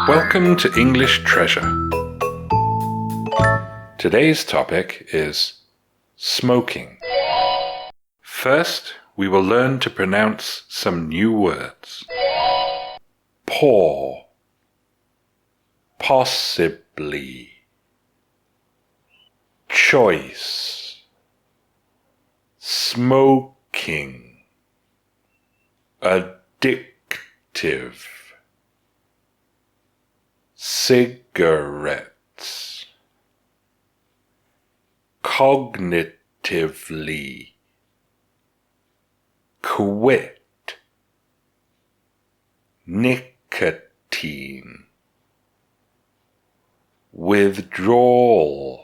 Welcome to English Treasure. Today's topic is smoking. First, we will learn to pronounce some new words. Pour, possibly, choice, smoking, addictive, cigarettes, cognitively, quit, nicotine, withdrawal,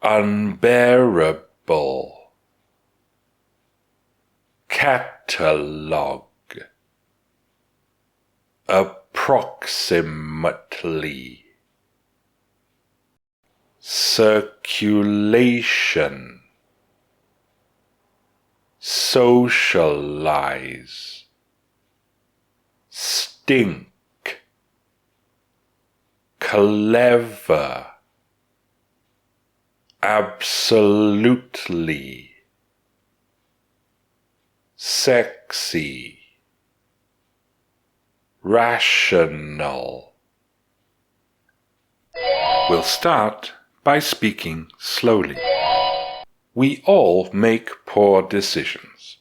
unbearable, catalog, approximately, circulation, socialize, stink, clever, absolutely, sexy, rational. We'll start by speaking slowly. We all make poor decisions.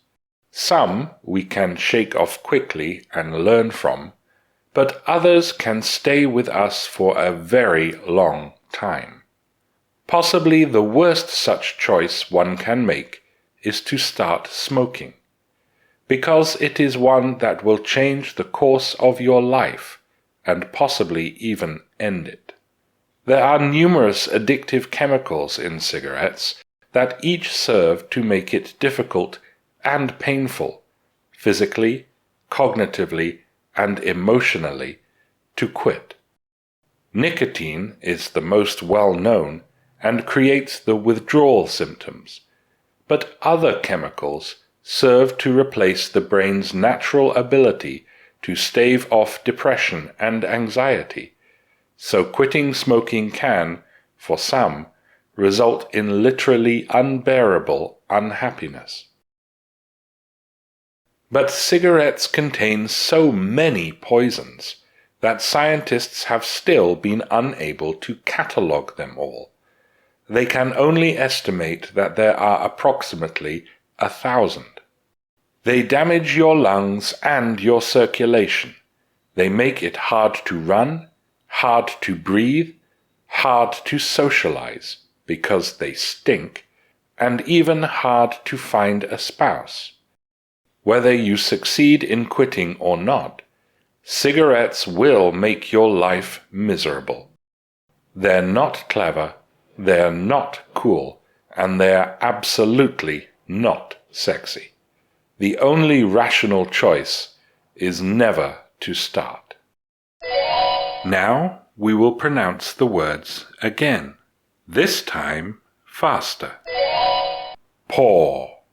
Some we can shake off quickly and learn from, but others can stay with us for a very long time. Possibly the worst such choice one can make is to start smoking, because it is one that will change the course of your life and possibly even end it. There are numerous addictive chemicals in cigarettes that each serve to make it difficult and painful, physically, cognitively, and emotionally, to quit. Nicotine is the most well-known and creates the withdrawal symptoms, but other chemicals serve to replace the brain's natural ability to stave off depression and anxiety, so quitting smoking can, for some, result in literally unbearable unhappiness. But cigarettes contain so many poisons that scientists have still been unable to catalogue them all. They can only estimate that there are approximately 1,000. They damage your lungs and your circulation. They make it hard to run, hard to breathe, hard to socialize because they stink, and even hard to find a spouse. Whether you succeed in quitting or not, cigarettes will make your life miserable. They're not clever, they're not cool, and they're absolutely not sexy. The only rational choice is never to start. Now we will pronounce the words again, this time faster. Pour,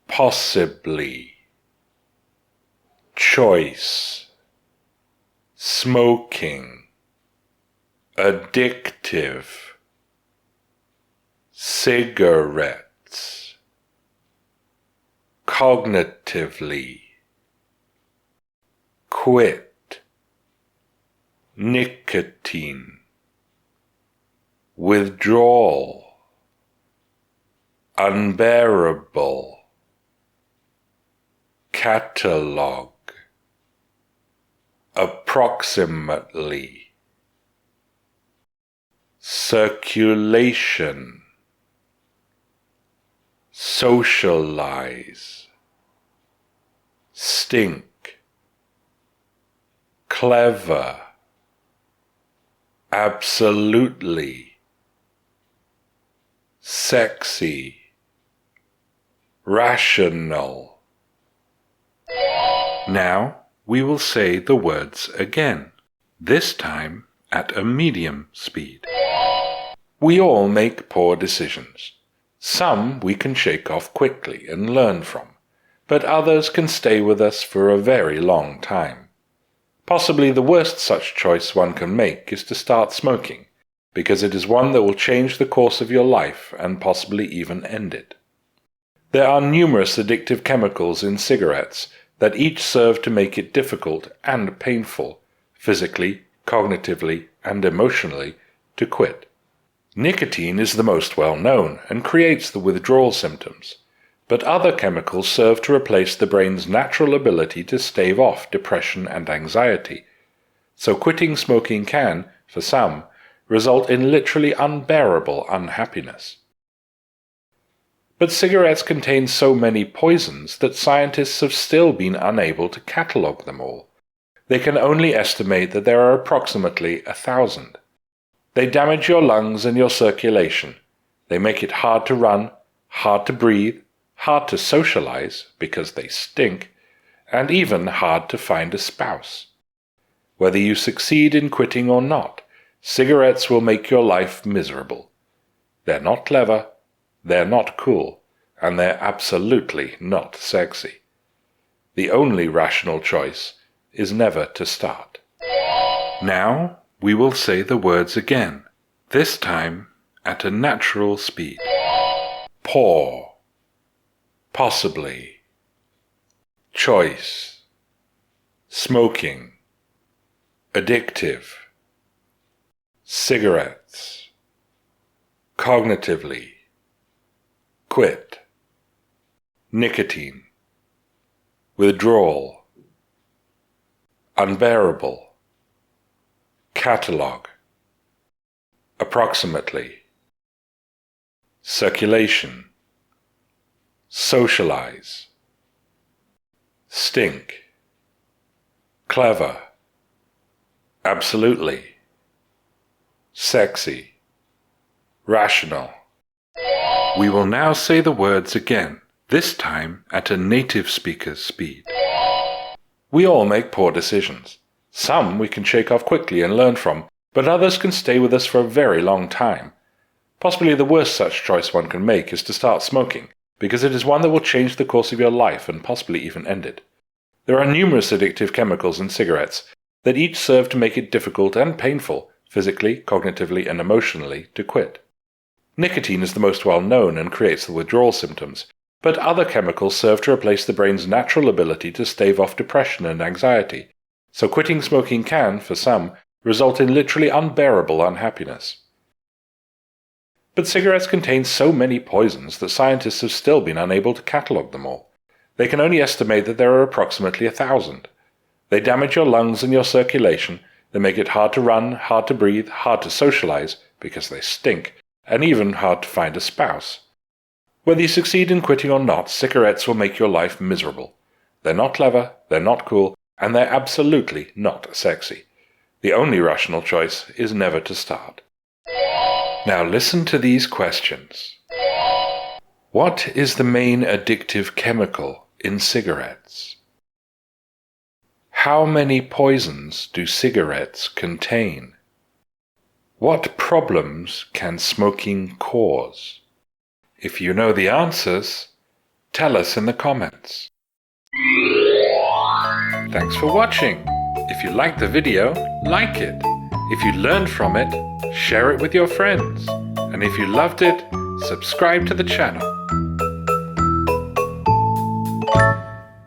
possibly, choice, smoking, addictive, cigarettes, cognitively, quit, nicotine, withdrawal, unbearable, catalog, approximately, circulation, socialize, stink, clever, absolutely, sexy, rational. Now we will say the words again, this time at a medium speed. We all make poor decisions. Some we can shake off quickly and learn from, but others can stay with us for a very long time. Possibly the worst such choice one can make is to start smoking, because it is one that will change the course of your life and possibly even end it. There are numerous addictive chemicals in cigarettes that each serve to make it difficult and painful, physically, cognitively, and emotionally, to quit. Nicotine is the most well-known and creates the withdrawal symptoms, but other chemicals serve to replace the brain's natural ability to stave off depression and anxiety. So quitting smoking can, for some, result in literally unbearable unhappiness. But cigarettes contain so many poisons that scientists have still been unable to catalogue them all. They can only estimate that there are approximately 1,000. They damage your lungs and your circulation. They make it hard to run, hard to breathe, hard to socialize because they stink, and even hard to find a spouse. Whether you succeed in quitting or not, cigarettes will make your life miserable. They're not clever, they're not cool, and they're absolutely not sexy. The only rational choice is never to start. Now we will say the words again, this time at a natural speed. Pour, possibly, choice, smoking, addictive, cigarettes, cognitively, quit, nicotine, withdrawal, unbearable, catalog, approximately, circulation, socialize, stink, clever, absolutely, sexy, rational. We will now say the words again, this time at a native speaker's speed. We all make poor decisions. Some we can shake off quickly and learn from, but others can stay with us for a very long time. Possibly the worst such choice one can make is to start smoking, because it is one that will change the course of your life and possibly even end it. There are numerous addictive chemicals in cigarettes that each serve to make it difficult and painful, physically, cognitively, and emotionally, to quit. Nicotine is the most well-known and creates the withdrawal symptoms, but other chemicals serve to replace the brain's natural ability to stave off depression and anxiety. So quitting smoking can, for some, result in literally unbearable unhappiness. But cigarettes contain so many poisons that scientists have still been unable to catalogue them all. They can only estimate that there are approximately 1,000. They damage your lungs and your circulation, they make it hard to run, hard to breathe, hard to socialize, because they stink, and even hard to find a spouse. Whether you succeed in quitting or not, cigarettes will make your life miserable. They're not clever, they're not cool, and they're absolutely not sexy. The only rational choice is never to start. Now listen to these questions. What is the main addictive chemical in cigarettes? How many poisons do cigarettes contain? What problems can smoking cause? If you know the answers, tell us in the comments. Thanks for watching. If you liked the video, like it. If you learned from it, share it with your friends. And if you loved it, subscribe to the channel.